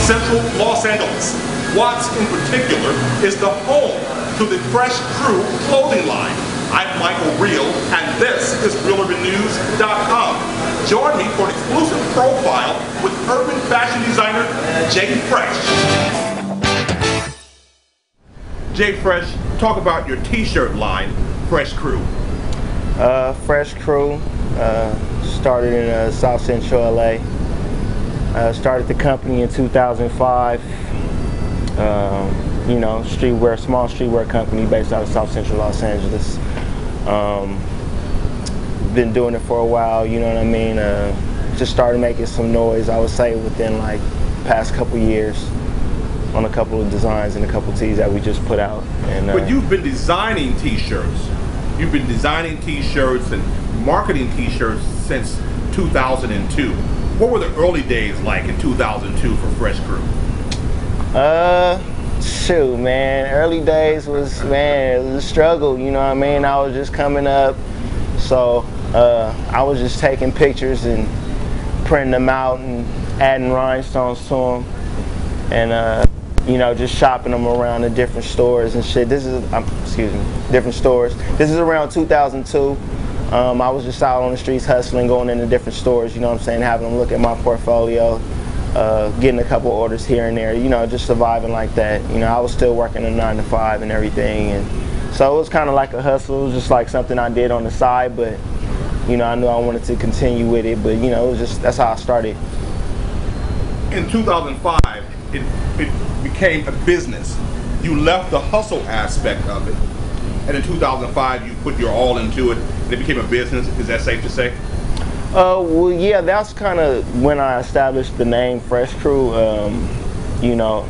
Central Los Angeles. Watts in particular is the home to the Phreshcru clothing line. I'm Michael Reel, and this is ReelUrbanNews.com. Join me for an exclusive profile with urban fashion designer Jphresh. Jphresh, talk about your t-shirt line, Phreshcru. Phreshcru started in South Central LA. Started the company in 2005. You know, streetwear, small streetwear company based out of South Central Los Angeles. Been doing it for a while, you know what I mean? Just started making some noise, I would say, within like past couple years on a couple of designs and a couple tees that we just put out. And, but you've been designing t-shirts. You've been designing t-shirts and marketing t-shirts since 2002. What were the early days like in 2002 for Phreshcru? Shoot, man. Early days was, man, it was a struggle, you know what I mean? I was just coming up, so I was just taking pictures and printing them out and adding rhinestones to them, and you know, just shopping them around the different stores and shit. This is, excuse me, different stores. This is around 2002. I was just out on the streets hustling, going into different stores, you know what I'm saying, having them look at my portfolio, getting a couple orders here and there, you know, just surviving like that. You know, I was still working a 9 to 5 and everything, and so it was kind of like a hustle. It was just like something I did on the side, but, you know, I knew I wanted to continue with it, but, you know, it was just, that's how I started. In 2005, it became a business. You left the hustle aspect of it, and in 2005, you put your all into it, and it became a business. Is that safe to say? Well, yeah, that's kind of when I established the name Phreshcru. You know,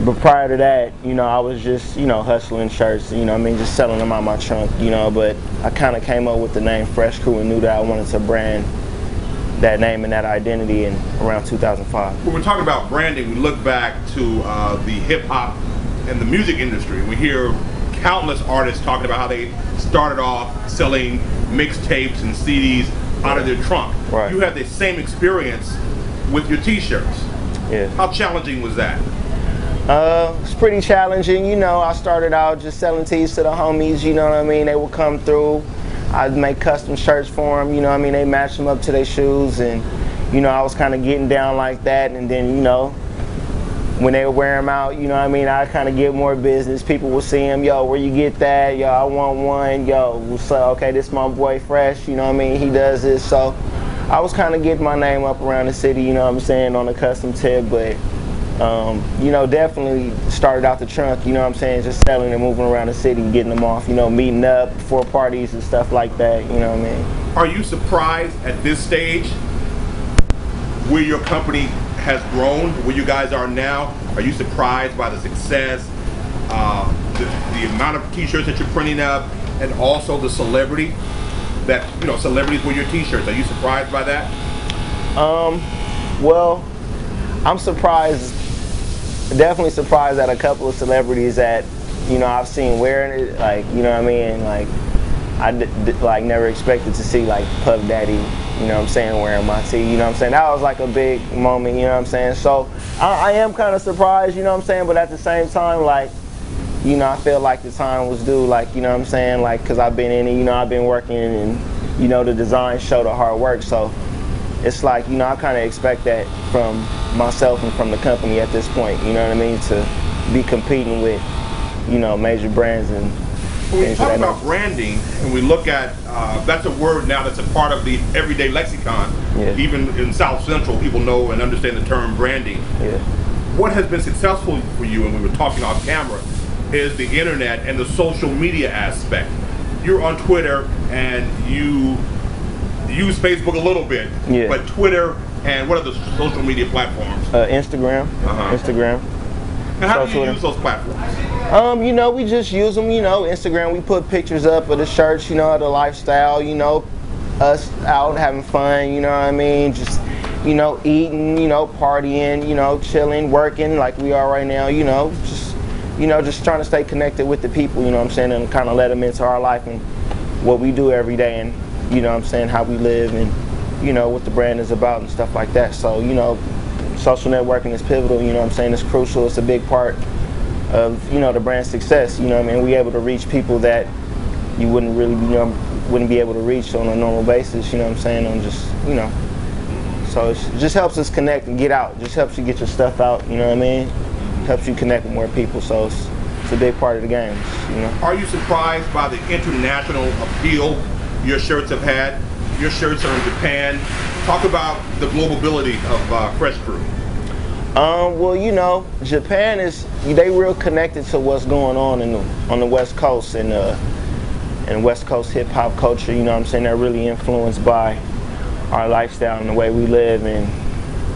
but prior to that, you know, I was just, you know, hustling shirts, you know what I mean, just selling them out my trunk, you know, but I kind of came up with the name Phreshcru and knew that I wanted to brand that name and that identity in around 2005. When we're talking about branding, we look back to the hip-hop and the music industry. We hear countless artists talking about how they started off selling mixtapes and CDs out of their trunk. Right. You had the same experience with your t-shirts. Yeah. How challenging was that? It's pretty challenging. You know, I started out just selling tees to the homies, you know what I mean? They would come through. I'd make custom shirts for them, you know what I mean? They match them up to their shoes, and, you know, I was kind of getting down like that, and then, you know, when they would wear them out, you know what I mean, I kind of get more business. People will see them, yo, where you get that? Yo, I want one. Yo, so, okay, this my boy Fresh, you know what I mean, he does this. So I was kind of getting my name up around the city, you know what I'm saying, on a custom tip, but, you know, definitely started out the trunk, you know what I'm saying, just selling and moving around the city, getting them off, you know, meeting up for parties and stuff like that, you know what I mean. Are you surprised at this stage where your company has grown, where you guys are now? Are you surprised by the success, the amount of t-shirts that you're printing up, and also the celebrity that, you know, celebrities wear your t-shirts? Are you surprised by that? Well, I'm surprised, definitely surprised at a couple of celebrities that, you know, I've seen wearing it, like, you know what I mean, like, I like never expected to see like Puff Daddy, you know what I'm saying, wearing my tee, you know what I'm saying. That was like a big moment, you know what I'm saying. So I am kind of surprised, you know what I'm saying, but at the same time, like, you know, I feel like the time was due, like, you know what I'm saying, like, because I've been in it, you know, I've been working, and, you know, the design show the hard work. So it's like, you know, I kind of expect that from myself and from the company at this point, you know what I mean, to be competing with, you know, major brands. And when we talk about branding, and we look at, that's a word now that's a part of the everyday lexicon. Yeah. Even in South Central, people know and understand the term branding. Yeah. What has been successful for you, and we were talking off camera, is the internet and the social media aspect. You're on Twitter, and you use Facebook a little bit, Yeah. but Twitter and what are the social media platforms? Instagram. Instagram. And how do you Twitter. use those platforms? You know, we just use them, you know, Instagram, we put pictures up of the shirts, you know, of the lifestyle, you know, us out having fun, you know what I mean, just, you know, eating, you know, partying, you know, chilling, working like we are right now, you know, just trying to stay connected with the people, you know what I'm saying, and kind of let them into our life and what we do every day, and, you know what I'm saying, how we live, and, you know, what the brand is about and stuff like that. So, you know, social networking is pivotal, you know what I'm saying, it's crucial, it's a big part of, you know, the brand's success, you know what I mean, we able to reach people that you wouldn't really, you know, wouldn't be able to reach on a normal basis, you know what I'm saying, on just, you know, so it just helps us connect and get out, just helps you get your stuff out, you know what I mean, helps you connect with more people, so it's a big part of the game, you know. Are you surprised by the international appeal your shirts have had? Your shirts are in Japan. Talk about the globability of Phreshcru. Well, you know, Japan they real connected to what's going on the West Coast and West Coast hip hop culture, you know what I'm saying? They're really influenced by our lifestyle and the way we live, and,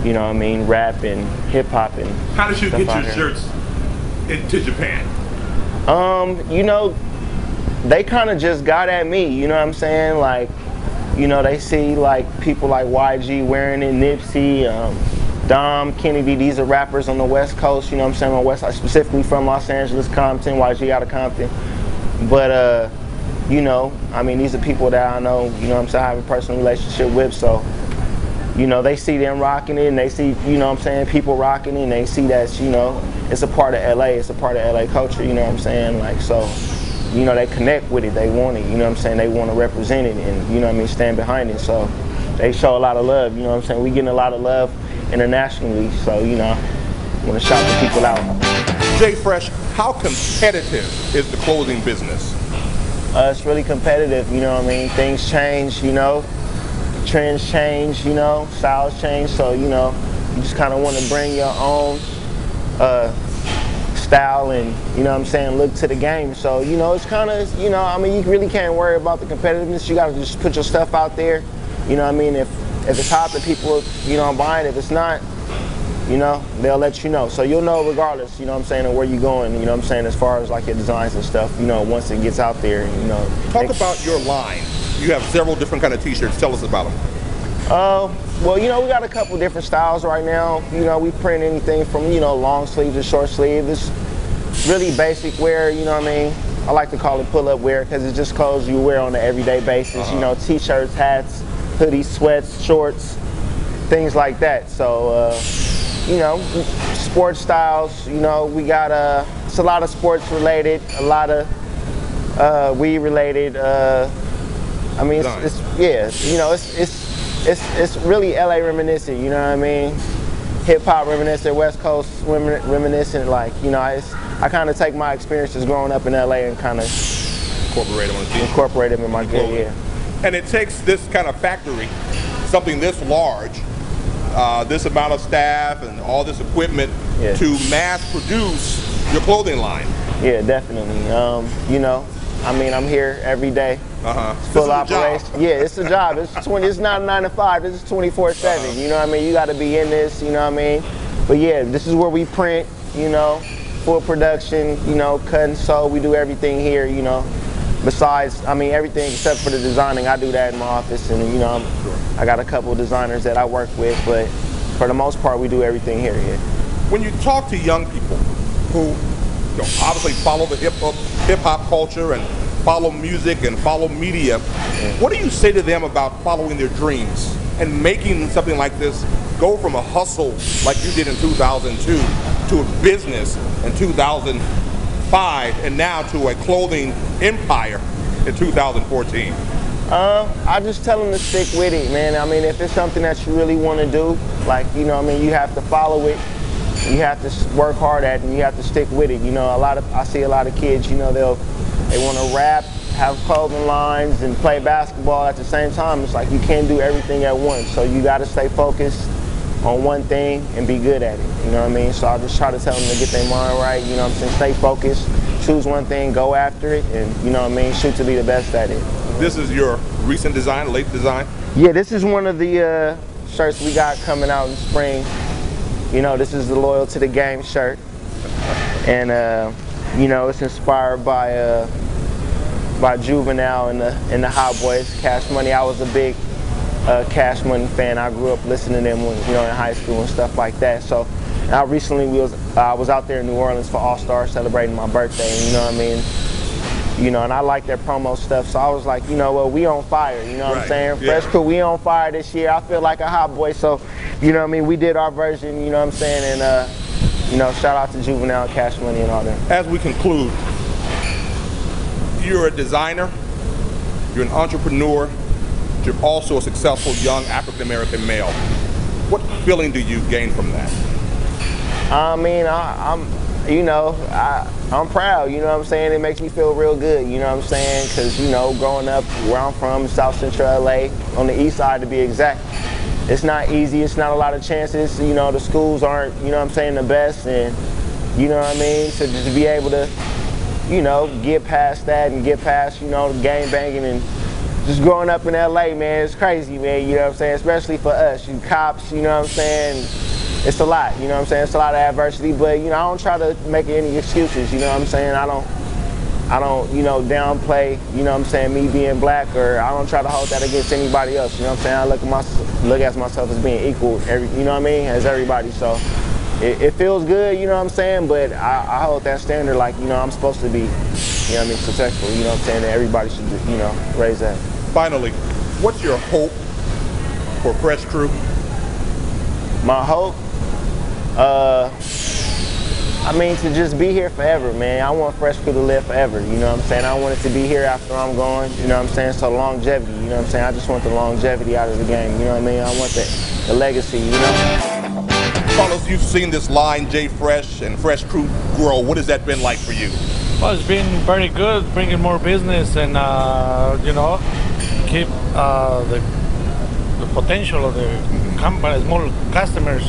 you know what I mean, rap and hip hop and how did you get your here. shirts into Japan? You know, they kind of just got at me, you know what I'm saying? Like, you know, they see like people like YG wearing it, Nipsey, Dom, Kennedy, these are rappers on the West Coast, you know what I'm saying, on the West Side, specifically from Los Angeles, Compton, YG out of Compton. But, you know, I mean, these are people that I know, you know what I'm saying, I have a personal relationship with, so, you know, they see them rocking it, and they see, you know what I'm saying, people rocking it, and they see that, you know, it's a part of LA, it's a part of LA culture, you know what I'm saying, like, so, you know, they connect with it, they want it, you know what I'm saying, they want to represent it, and, you know what I mean, stand behind it, so they show a lot of love, you know what I'm saying, we getting a lot of love internationally, so, you know, I want to shout the people out. Jphresh, how competitive is the clothing business? It's really competitive, you know what I mean, things change, you know, trends change, you know, styles change, so, you know, you just kind of want to bring your own style and, you know what I'm saying, look to the game. So, you know, it's kind of, you know, I mean, you really can't worry about the competitiveness. You got to just put your stuff out there. You know what I mean? If it's hot, the people, you know, buying it. If it's not, you know, they'll let you know. So you'll know regardless, you know what I'm saying, of where you're going, you know what I'm saying, as far as like your designs and stuff, you know, once it gets out there, you know. Talk about your line. You have several different kind of t-shirts. Tell us about them. Well, you know, we got a couple different styles right now. You know, we print anything from, you know, long sleeve to short sleeve. It's really basic wear, you know what I mean? I like to call it pull-up wear because it's just clothes you wear on an everyday basis. You know, t-shirts, hats, hoodies, sweats, shorts, things like that. So, you know, sports styles, you know, we got, it's a lot of sports related, a lot of weed related. I mean, it's yeah, you know, it's really LA reminiscent, you know what I mean? Hip hop reminiscent, West Coast reminiscent, like, you know, I kind of take my experiences growing up in LA and kind of incorporate them in my gear, yeah. And it takes this kind of factory, something this large, this amount of staff and all this equipment to mass produce your clothing line. Yeah, definitely. You know, I mean, I'm here every day. Full operation. Yeah, it's a job. It's not a 9 to 5. This is 24/7. You know what I mean? You got to be in this. You know what I mean? But yeah, this is where we print. You know, full production. You know, cut and sew. We do everything here. You know, besides, I mean, everything except for the designing. I do that in my office, and you know, I got a couple of designers that I work with. But for the most part, we do everything here. Yeah. When you talk to young people who, you know, obviously follow the hip hop culture and follow music and follow media, what do you say to them about following their dreams and making something like this go from a hustle like you did in 2002 to a business in 2005 and now to a clothing empire in 2014? I just tell them to stick with it, man. I mean, if it's something that you really want to do, like, you know, I mean, you have to follow it. You have to work hard at it, and you have to stick with it. You know, I see a lot of kids, you know, they want to rap, have clothing lines, and play basketball at the same time. It's like you can't do everything at once. So you got to stay focused on one thing and be good at it. You know what I mean? So I just try to tell them to get their mind right. You know what I'm saying? Stay focused, choose one thing, go after it, and you know what I mean? Shoot to be the best at it. This is your recent design, late design? Yeah, this is one of the shirts we got coming out in spring. You know, this is the Loyal to the Game shirt. And, you know, it's inspired by Juvenile and the Hot Boys, Cash Money. I was a big Cash Money fan. I grew up listening to them when, you know, in high school and stuff like that. So I recently I was out there in New Orleans for All-Star celebrating my birthday, you know what I mean? You know, and I like their promo stuff, so I was like, you know what, we on fire, you know what I'm saying? Yeah. Fresh Crew, we on fire this year. I feel like a hot boy, so, you know what I mean, we did our version, you know what I'm saying, and, you know, shout out to Juvenile, Cash Money, and all that. As we conclude, you're a designer, you're an entrepreneur, you're also a successful young African-American male. What feeling do you gain from that? I mean, you know, I'm proud, you know what I'm saying? It makes me feel real good, you know what I'm saying? Because, you know, growing up where I'm from, South Central LA, on the east side to be exact, it's not easy, it's not a lot of chances, you know, the schools aren't, you know what I'm saying, the best, and, you know what I mean? So just to be able to, you know, get past that and get past, you know, the gang banging and just growing up in LA, man, it's crazy, man, you know what I'm saying? Especially for us, you cops, you know what I'm saying? It's a lot, you know what I'm saying? It's a lot of adversity, but, you know, I don't try to make any excuses, you know what I'm saying? I don't, you know, downplay, you know what I'm saying, me being black, or I don't try to hold that against anybody else, you know what I'm saying? I look at myself as being equal, you know what I mean, as everybody, so it feels good, you know what I'm saying, but I hold that standard like, you know, I'm supposed to be, you know what I mean, successful, you know what I'm saying, and everybody should, you know, raise that. Finally, what's your hope for Fresh Crew? My hope? I mean, to just be here forever, man. I want Fresh Crew to live forever, you know what I'm saying? I want it to be here after I'm gone, you know what I'm saying? So longevity, you know what I'm saying? I just want the longevity out of the game, you know what I mean? I want the legacy, you know? Carlos, you've seen this line, Jphresh and Fresh Crew grow. What has that been like for you? Well, it's been very good, bringing more business and, you know, keep the potential of the company, small customers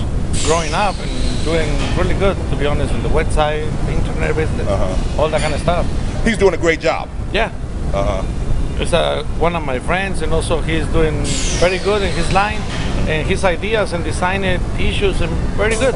growing up and doing really good, to be honest, with the website, the internet business, all that kind of stuff. He's doing a great job. Yeah. It's one of my friends, and also he's doing very good in his line and his ideas and designing issues, and very good.